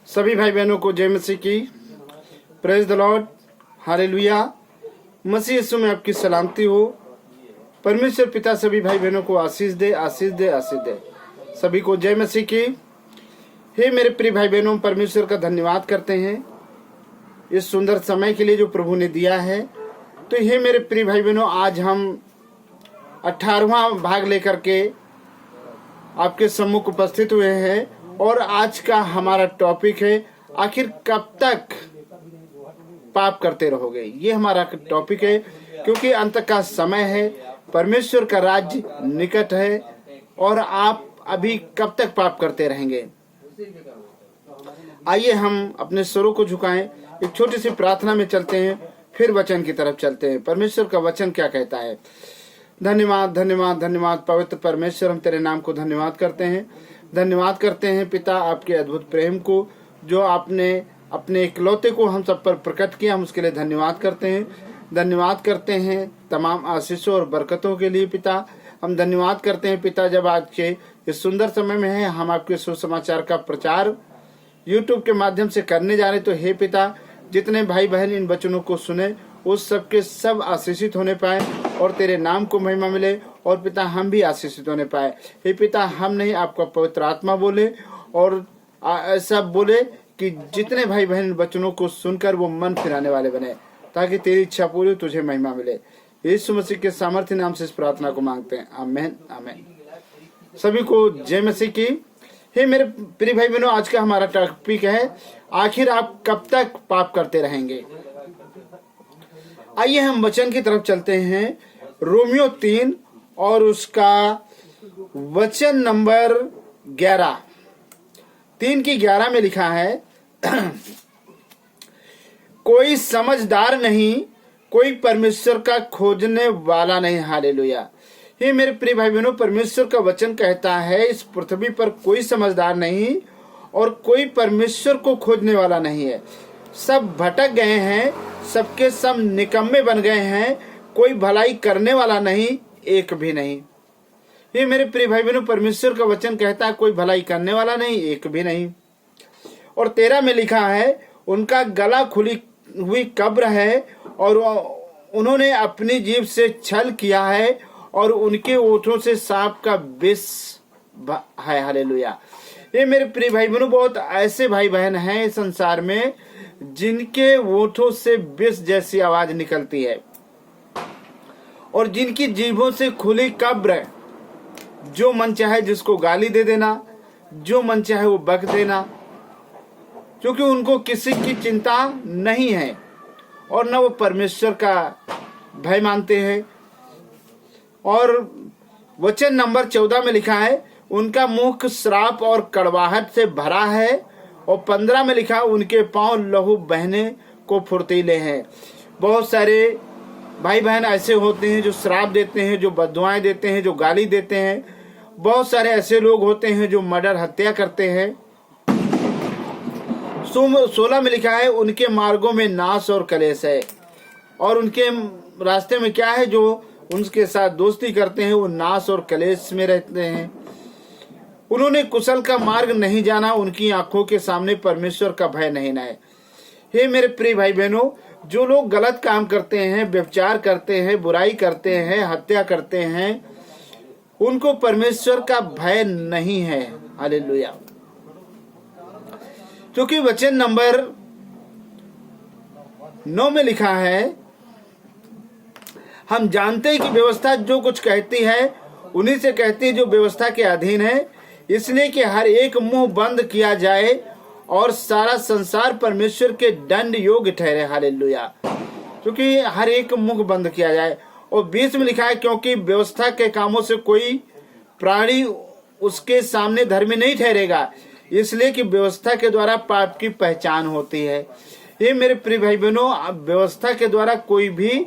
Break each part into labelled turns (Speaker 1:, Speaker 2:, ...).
Speaker 1: सभी भाई बहनों को जय मसीह की। Praise the Lord, hallelujah. मसीह यीशु में आपकी सलामती हो। परमेश्वर पिता सभी भाई बहनों को आशीष दे, आशीष दे, आशीष दे। सभी को जय मसीह की। हे मेरे प्रिय भाई बहनों, परमेश्वर का धन्यवाद करते हैं इस सुंदर समय के लिए जो प्रभु ने दिया है। तो हे मेरे प्रिय भाई बहनों, आज हम 18वां भाग लेकर के आपके सम्मुख उपस्थित हुए हैं और आज का हमारा टॉपिक है, आखिर कब तक पाप करते रहोगे। ये हमारा टॉपिक है क्योंकि अंत का समय है, परमेश्वर का राज्य निकट है और आप अभी कब तक पाप करते रहेंगे। आइए हम अपने स्वरों को झुकाएं, एक छोटी सी प्रार्थना में चलते हैं, फिर वचन की तरफ चलते हैं। परमेश्वर का वचन क्या कहता है। धन्यवाद धन्यवाद धन्यवाद पवित्र परमेश्वर, हम तेरे नाम को धन्यवाद करते हैं। धन्यवाद करते हैं पिता आपके अद्भुत प्रेम को जो आपने अपने इकलौते को हम सब पर प्रकट किया, हम उसके लिए धन्यवाद करते हैं। धन्यवाद करते हैं तमाम आशीषों और बरकतों के लिए पिता। हम धन्यवाद करते हैं पिता, जब आज के इस सुंदर समय में है हम आपके सुसमाचार का प्रचार YouTube के माध्यम से करने जा रहे। तो हे पिता, जितने भाई बहन इन वचनों को सुने उस सबके सब आशीषित होने पाए और तेरे नाम को महिमा मिले और पिता हम भी आशीषित होने पाए। हे पिता, हम नहीं, आपका पवित्र आत्मा बोले और ऐसा बोले कि जितने भाई बहन इन वचनों को सुनकर वो मन फिराने वाले बने, ताकि तेरी इच्छा पूरी, तुझे महिमा मिले। यीशु मसीह के सामर्थ्य नाम से इस प्रार्थना को मांगते हैं, आमीन आमीन। सभी को जय मसीह की। हे मेरे प्रिय भाई बहनों, आज का हमारा टॉपिक है, आखिर आप कब तक पाप करते रहेंगे। आइए हम वचन की तरफ चलते हैं। रोमियो 3 और उसका वचन नंबर 11, 3 की 11 में लिखा है कोई समझदार नहीं, कोई परमेश्वर का खोजने वाला नहीं। हालेलुया। ये मेरे प्रिय भाई बहनों, परमेश्वर का वचन कहता है इस पृथ्वी पर कोई समझदार नहीं और कोई परमेश्वर को खोजने वाला नहीं है। सब भटक गए हैं, सबके सब निकम्मे बन गए हैं, कोई भलाई करने वाला नहीं, एक भी नहीं। ये मेरे प्रिय भाई बहनों, परमेश्वर का वचन कहता है कोई भलाई करने वाला नहीं, एक भी नहीं। और 13 में लिखा है उनका गला खुली हुई कब्र है और उन्होंने अपनी जीभ से छल किया है और उनके ओठों से सांप का विष है। हालेलुया। ये मेरे प्रिय भाई बहनों, बहुत ऐसे भाई बहन हैं इस संसार में जिनके ओठों से विष जैसी आवाज निकलती है और जिनकी जीभों से खुली कब्र, जो मन चाहे जिसको गाली दे देना, जो मन चाहे वो बक देना, क्योंकि उनको किसी की चिंता नहीं है और न वो परमेश्वर का भय मानते हैं। और वचन नंबर 14 में लिखा है उनका मुख श्राप और कड़वाहट से भरा है और 15 में लिखा उनके पांव लहू बहने को फुर्तीले हैं। बहुत सारे भाई बहन ऐसे होते हैं जो श्राप देते हैं, जो बददुआएं देते हैं, जो गाली देते हैं। बहुत सारे ऐसे लोग होते हैं जो मर्डर, हत्या करते हैं। 16 में लिखा है उनके मार्गों में नाश और कलेश है। और उनके रास्ते में क्या है, जो उनके साथ दोस्ती करते हैं वो नाश और कलेश में रहते हैं। उन्होंने कुशल का मार्ग नहीं जाना, उनकी आंखों के सामने परमेश्वर का भय नहीं है। हे मेरे प्रिय भाई बहनों, जो लोग गलत काम करते हैं, व्यभिचार करते हैं, बुराई करते हैं, हत्या करते हैं, उनको परमेश्वर का भय नहीं है। हालेलुया। क्योंकि वचन नंबर 9 में लिखा है हम जानते हैं कि व्यवस्था जो कुछ कहती है उन्हीं से कहती है जो व्यवस्था के अधीन है, इसलिए कि हर एक मुंह बंद किया जाए और सारा संसार परमेश्वर के दंड योग्य ठहरे। हालेलुया। क्योंकि हर एक मुंह बंद किया जाए। और 20 में लिखा है क्योंकि व्यवस्था के कामों से कोई प्राणी उसके सामने धर्मी नहीं ठहरेगा, इसलिए कि व्यवस्था के द्वारा पाप की पहचान होती है। ये मेरे प्रिय भाई बहनों, व्यवस्था के द्वारा कोई भी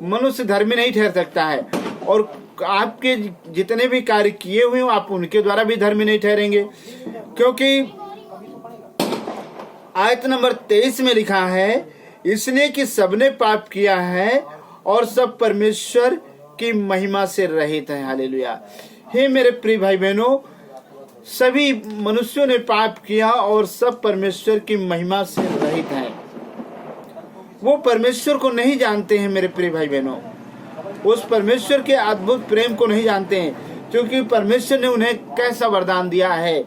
Speaker 1: मनुष्य धर्मी नहीं ठहर सकता है और आपके जितने भी कार्य किए हुए हो आप उनके द्वारा भी धर्मी नहीं ठहरेंगे। क्योंकि आयत नंबर 23 में लिखा है इसलिए कि सबने पाप किया है और सब परमेश्वर की महिमा से रहित है। हालेलुया। हे मेरे प्रिय भाई बहनों, सभी मनुष्यों ने पाप किया और सब परमेश्वर की महिमा से रहित हैं। वो परमेश्वर को नहीं जानते हैं मेरे प्रिय भाई बहनों, उस परमेश्वर के अद्भुत प्रेम को नहीं जानते हैं, क्योंकि परमेश्वर ने उन्हें कैसा वरदान दिया है।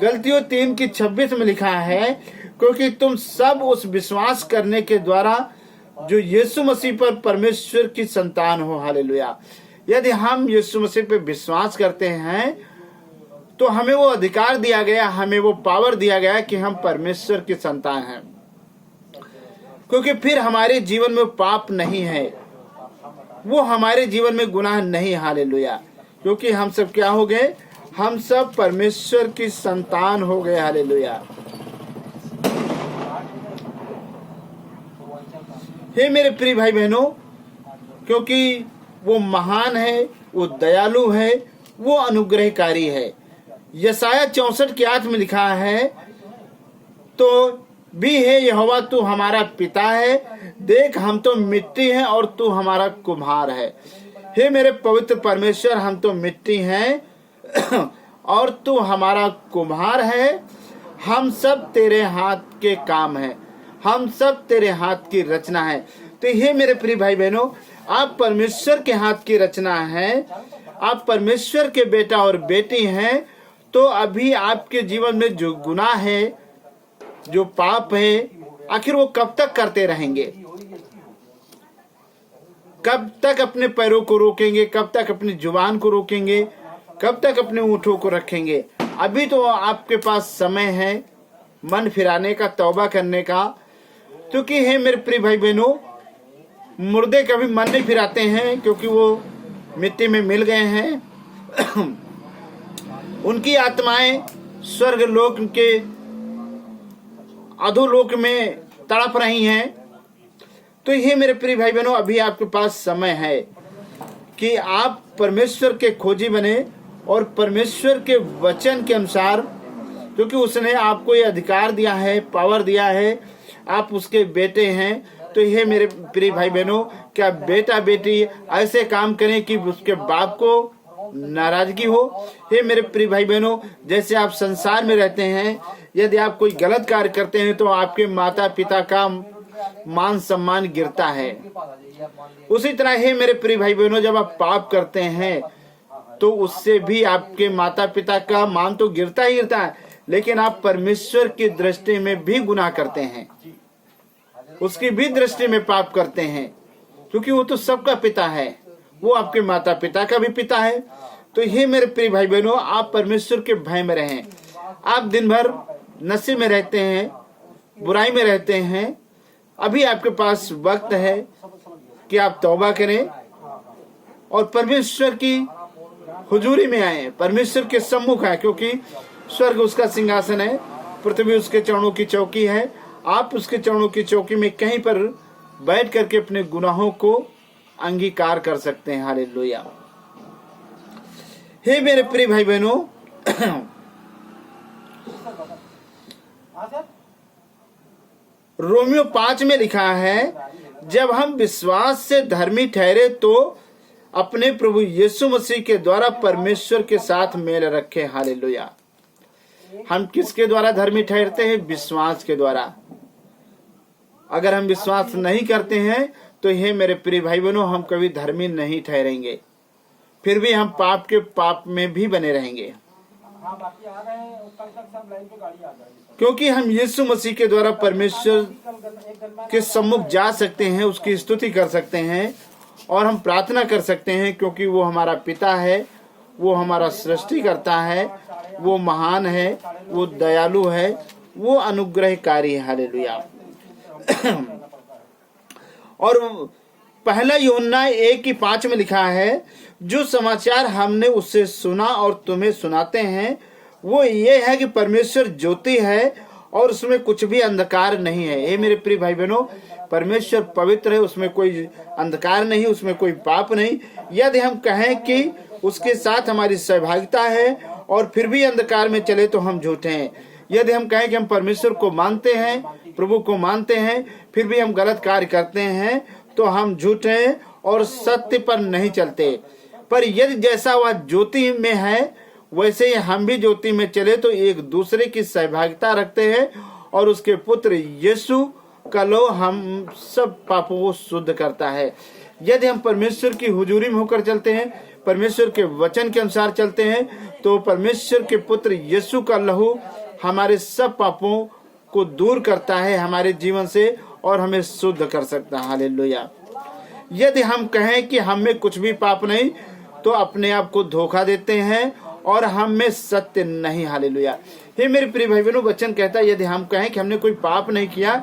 Speaker 1: गलतियों 3:26 में लिखा है, क्योंकि तुम सब उस विश्वास करने के द्वारा जो यीशु मसीह पर परमेश्वर की संतान हो। हालेलुया। यदि हम यीशु मसीह पर विश्वास करते हैं तो हमें वो अधिकार दिया गया, हमें वो पावर दिया गया कि हम परमेश्वर की संतान हैं, क्योंकि फिर हमारे जीवन में पाप नहीं है, वो हमारे जीवन में गुनाह नहीं। हालेलुया। क्योंकि हम सब क्या हो गए? हम सब परमेश्वर की संतान हो गए। हालेलुया। हे मेरे प्रिय भाई बहनों, क्योंकि वो महान है, वो दयालु है, वो अनुग्रहकारी है। यशाया 64:8 में लिखा है, तो भी है यहोवा तू हमारा पिता है, देख हम तो मिट्टी हैं और तू हमारा कुम्हार है। हे मेरे पवित्र परमेश्वर, हम तो मिट्टी हैं और तू हमारा कुम्हार है। हम सब तेरे हाथ के काम हैं, हम सब तेरे हाथ की रचना है। तो हे मेरे प्रिय भाई बहनों, आप परमेश्वर के हाथ की रचना है, आप परमेश्वर के बेटा और बेटी हैं। तो अभी आपके जीवन में जो गुनाह है, जो पाप है, आखिर वो कब तक करते रहेंगे? कब तक अपने पैरों को रोकेंगे? कब तक अपनी जुबान को रोकेंगे? कब तक अपने ऊँटों को रखेंगे? अभी तो आपके पास समय है मन फिराने का, तौबा करने का। क्योंकि हे मेरे प्रिय भाई बहनों, मुर्दे कभी मन नहीं फिराते हैं, क्योंकि वो मिट्टी में मिल गए हैं। उनकी आत्माएं स्वर्ग लोक के अधोलोक में तड़प रही हैं। तो ये मेरे प्रिय भाई बहनों, अभी आपके पास समय है कि आप परमेश्वर के खोजी बने और परमेश्वर के वचन के अनुसार, क्योंकि उसने आपको ये अधिकार दिया है, पावर दिया है, आप उसके बेटे हैं। तो ये मेरे प्रिय भाई बहनों, क्या बेटा बेटी ऐसे काम करें कि उसके बाप को नाराजगी हो? हे मेरे प्रिय भाई बहनों, जैसे आप संसार में रहते हैं, यदि आप कोई गलत कार्य करते हैं तो आपके माता पिता का मान सम्मान गिरता है। उसी तरह हे मेरे प्रिय भाई बहनों, जब आप पाप करते हैं तो उससे भी आपके माता पिता का मान तो गिरता ही गिरता है, लेकिन आप परमेश्वर की दृष्टि में भी गुनाह करते हैं, उसकी भी दृष्टि में पाप करते हैं, क्योंकि वो तो सबका पिता है, वो आपके माता पिता का भी पिता है। तो ये मेरे प्रिय भाई बहनों, आप परमेश्वर के भय में रहें। आप दिन भर नशे में रहते हैं, बुराई में रहते हैं, अभी आपके पास वक्त है कि आप तौबा करें और परमेश्वर की हुजूरी में आए, परमेश्वर के सम्मुख आए, क्योंकि स्वर्ग उसका सिंहासन है, पृथ्वी उसके चरणों की चौकी है। आप उसके चरणों की चौकी में कहीं पर बैठ करके अपने गुनाहों को अंगीकार कर सकते हैं। हालेलुया। हे मेरे प्रिय भाई बहनों, रोमियो 5 में लिखा है, जब हम विश्वास से धर्मी ठहरे तो अपने प्रभु यीशु मसीह के द्वारा परमेश्वर के साथ मेल रखे। हालेलुया। हम किसके द्वारा धर्मी ठहरते हैं? विश्वास के द्वारा। अगर हम विश्वास नहीं करते हैं तो हे मेरे प्रिय भाई बहनों, हम कभी धर्मी नहीं ठहरेंगे, फिर भी हम पाप में भी बने रहेंगे, क्योंकि हम यीशु मसीह के द्वारा परमेश्वर के सम्मुख जा सकते हैं, उसकी स्तुति कर सकते हैं और हम प्रार्थना कर सकते हैं, क्योंकि वो हमारा पिता है, वो हमारा सृष्टिकर्ता है, वो महान है, वो दयालु है, वो अनुग्रहकारी है। हालेलुया। और पहला यूहन्ना 1:5 में लिखा है, जो समाचार हमने उससे सुना और तुम्हें सुनाते हैं वो ये है कि परमेश्वर ज्योति है और उसमें कुछ भी अंधकार नहीं है। ये मेरे प्रिय भाई बहनों, परमेश्वर पवित्र है, उसमें कोई अंधकार नहीं, उसमें कोई पाप नहीं। यदि हम कहें कि उसके साथ हमारी सहभागिता है और फिर भी अंधकार में चले तो हम झूठे हैं। यदि हम कहें कि हम परमेश्वर को मानते हैं, प्रभु को मानते हैं, फिर भी हम गलत कार्य करते हैं तो हम झूठे हैं और सत्य पर नहीं चलते। पर यदि जैसा वह ज्योति में है वैसे ही हम भी ज्योति में चले तो एक दूसरे की सहभागिता रखते हैं और उसके पुत्र यीशु का लहू हम सब पापों को शुद्ध करता है। यदि हम परमेश्वर की हुजूरी में होकर चलते हैं, परमेश्वर के वचन के अनुसार चलते हैं, तो परमेश्वर के पुत्र यीशु का लहू हमारे सब पापों को दूर करता है हमारे जीवन से और हमें शुद्ध कर सकता है। हालेलुया। यदि हम कहें कि हम में कुछ भी पाप नहीं, तो अपने आप को धोखा देते हैं और हम में सत्य नहीं। हालेलुया। हे मेरे प्रिय भाई बहनों, वचन कहता है यदि हम कहें कि हमने कोई पाप नहीं किया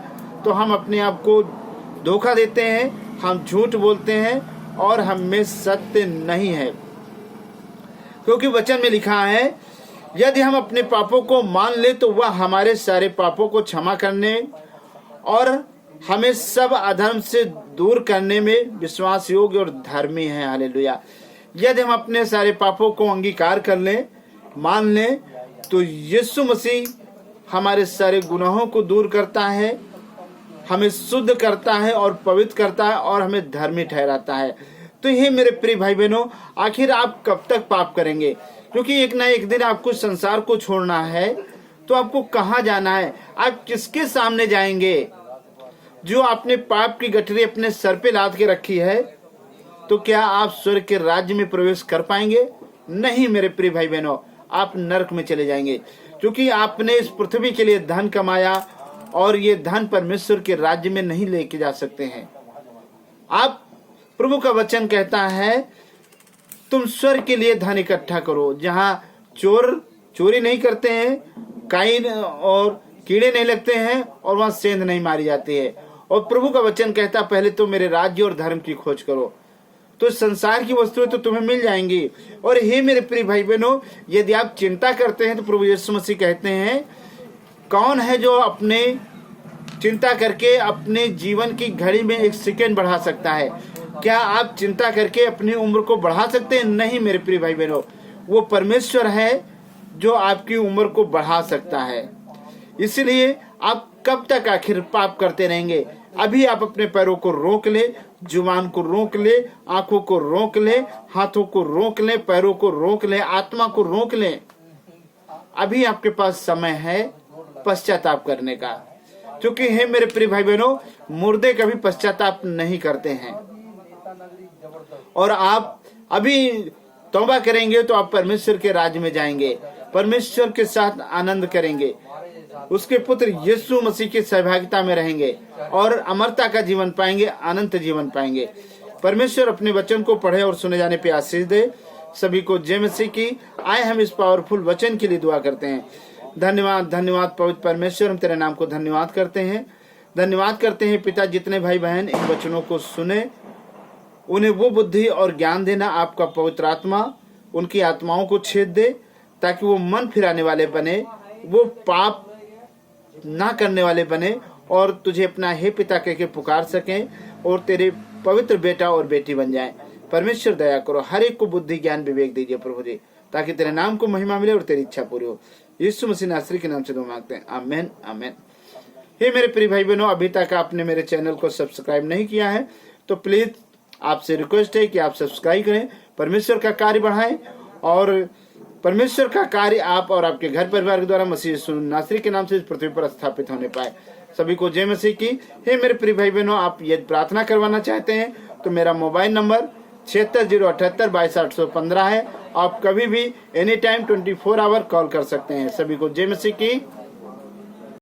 Speaker 1: तो हम अपने आप को धोखा देते हैं, हम झूठ बोलते हैं और हम में सत्य नहीं है। क्योंकि वचन में लिखा है यदि हम अपने पापों को मान ले तो वह हमारे सारे पापों को क्षमा करने और हमें सब अधर्म से दूर करने में विश्वास योग्य और धर्मी है। हालेलुया। यदि हम अपने सारे पापों को अंगीकार कर लें, मान लें, तो यीशु मसीह हमारे सारे गुनाहों को दूर करता है, हमें शुद्ध करता है और पवित्र करता है और हमें धर्मी ठहराता है। तो ये मेरे प्रिय भाई बहनों, आखिर आप कब तक पाप करेंगे? क्योंकि एक ना एक दिन आपको संसार को छोड़ना है। तो आपको कहाँ जाना है? आप किसके सामने जाएंगे? जो आपने पाप की गठरी अपने सर पे लाद के रखी है, तो क्या आप स्वर्ग के राज्य में प्रवेश कर पाएंगे? नहीं मेरे प्रिय भाई बहनों, आप नरक में चले जाएंगे। क्योंकि आपने इस पृथ्वी के लिए धन कमाया और ये धन परमेश्वर के राज्य में नहीं लेके जा सकते हैं। आप, प्रभु का वचन कहता है तुम स्वर्ग के लिए धन इकट्ठा करो, जहाँ चोर चोरी नहीं करते हैं, काइन और कीड़े नहीं लगते हैं और वहां सेंध नहीं मारी जाती है। और प्रभु का वचन कहता है पहले तो मेरे राज्य और धर्म की खोज करो, तो संसार की वस्तुएं तो तुम्हें मिल जाएंगी। और हे मेरे प्रिय भाई बहनों, यदि आप चिंता करते हैं तो प्रभु यीशु मसीह कहते हैं कौन है जो अपने चिंता करके अपने जीवन की घड़ी में एक सेकंड बढ़ा सकता है? क्या आप चिंता करके अपनी उम्र को बढ़ा सकते हैं? नहीं मेरे प्रिय भाई बहनों, वो परमेश्वर है जो आपकी उम्र को बढ़ा सकता है। इसलिए आप कब तक आखिर पाप करते रहेंगे? अभी आप अपने पैरों को रोक ले, जुबान को रोक ले, आंखों को रोक ले, हाथों को रोक ले, पैरों को रोक ले, आत्मा को रोक ले। अभी आपके पास समय है पश्चाताप करने का। क्योंकि हे मेरे प्रिय भाई बहनों, मुर्दे कभी पश्चाताप नहीं करते हैं। और आप अभी तौबा करेंगे तो आप परमेश्वर के राज्य में जाएंगे, परमेश्वर के साथ आनंद करेंगे, उसके पुत्र यीशु मसीह की सहभागिता में रहेंगे और अमरता का जीवन पाएंगे, अनंत जीवन पाएंगे। परमेश्वर अपने वचन को पढ़े और सुने जाने पे आशीष दे। सभी को जय मसीह की। आए हम इस पावरफुल वचन के लिए दुआ करते हैं। धन्यवाद धन्यवाद पवित्र परमेश्वर, हम तेरे नाम को धन्यवाद करते हैं। धन्यवाद करते हैं पिता, जितने भाई बहन इन वचनों को सुने उन्हें वो बुद्धि और ज्ञान देना, आपका पवित्र आत्मा उनकी आत्माओं को छेद दे ताकि वो मन फिराने वाले बने, वो पाप ना करने वाले बने और तुझे अपना हे पिता कह के पुकार सकें और तेरे पवित्र बेटा और बेटी बन जाएं। परमेश्वर दया करो, हर एक को बुद्धि ज्ञान विवेक दीजिए प्रभु जी, ताकि तेरे नाम को महिमा मिले और तेरी इच्छा पूरी हो। यीशु मसीह नासरी के नाम से दुआ मांगते हैं, आमीन आमीन। हे मेरे प्रिय भाई बहनों, अभी तक आपने मेरे चैनल को सब्सक्राइब नहीं किया है तो प्लीज आपसे रिक्वेस्ट है कि आप सब्सक्राइब करें, परमेश्वर का कार्य बढ़ाएं और परमेश्वर का कार्य आप और आपके घर परिवार के द्वारा मसीह यीशु नासरी के नाम से इस पृथ्वी पर स्थापित होने पाए। सभी को जय मसीह की। हे मेरे प्रिय भाई बहनों, आप यदि प्रार्थना करवाना चाहते हैं तो मेरा मोबाइल नंबर 7608722815 है। आप कभी भी एनी टाइम 24 आवर कॉल कर सकते हैं। सभी को जय मसीह की।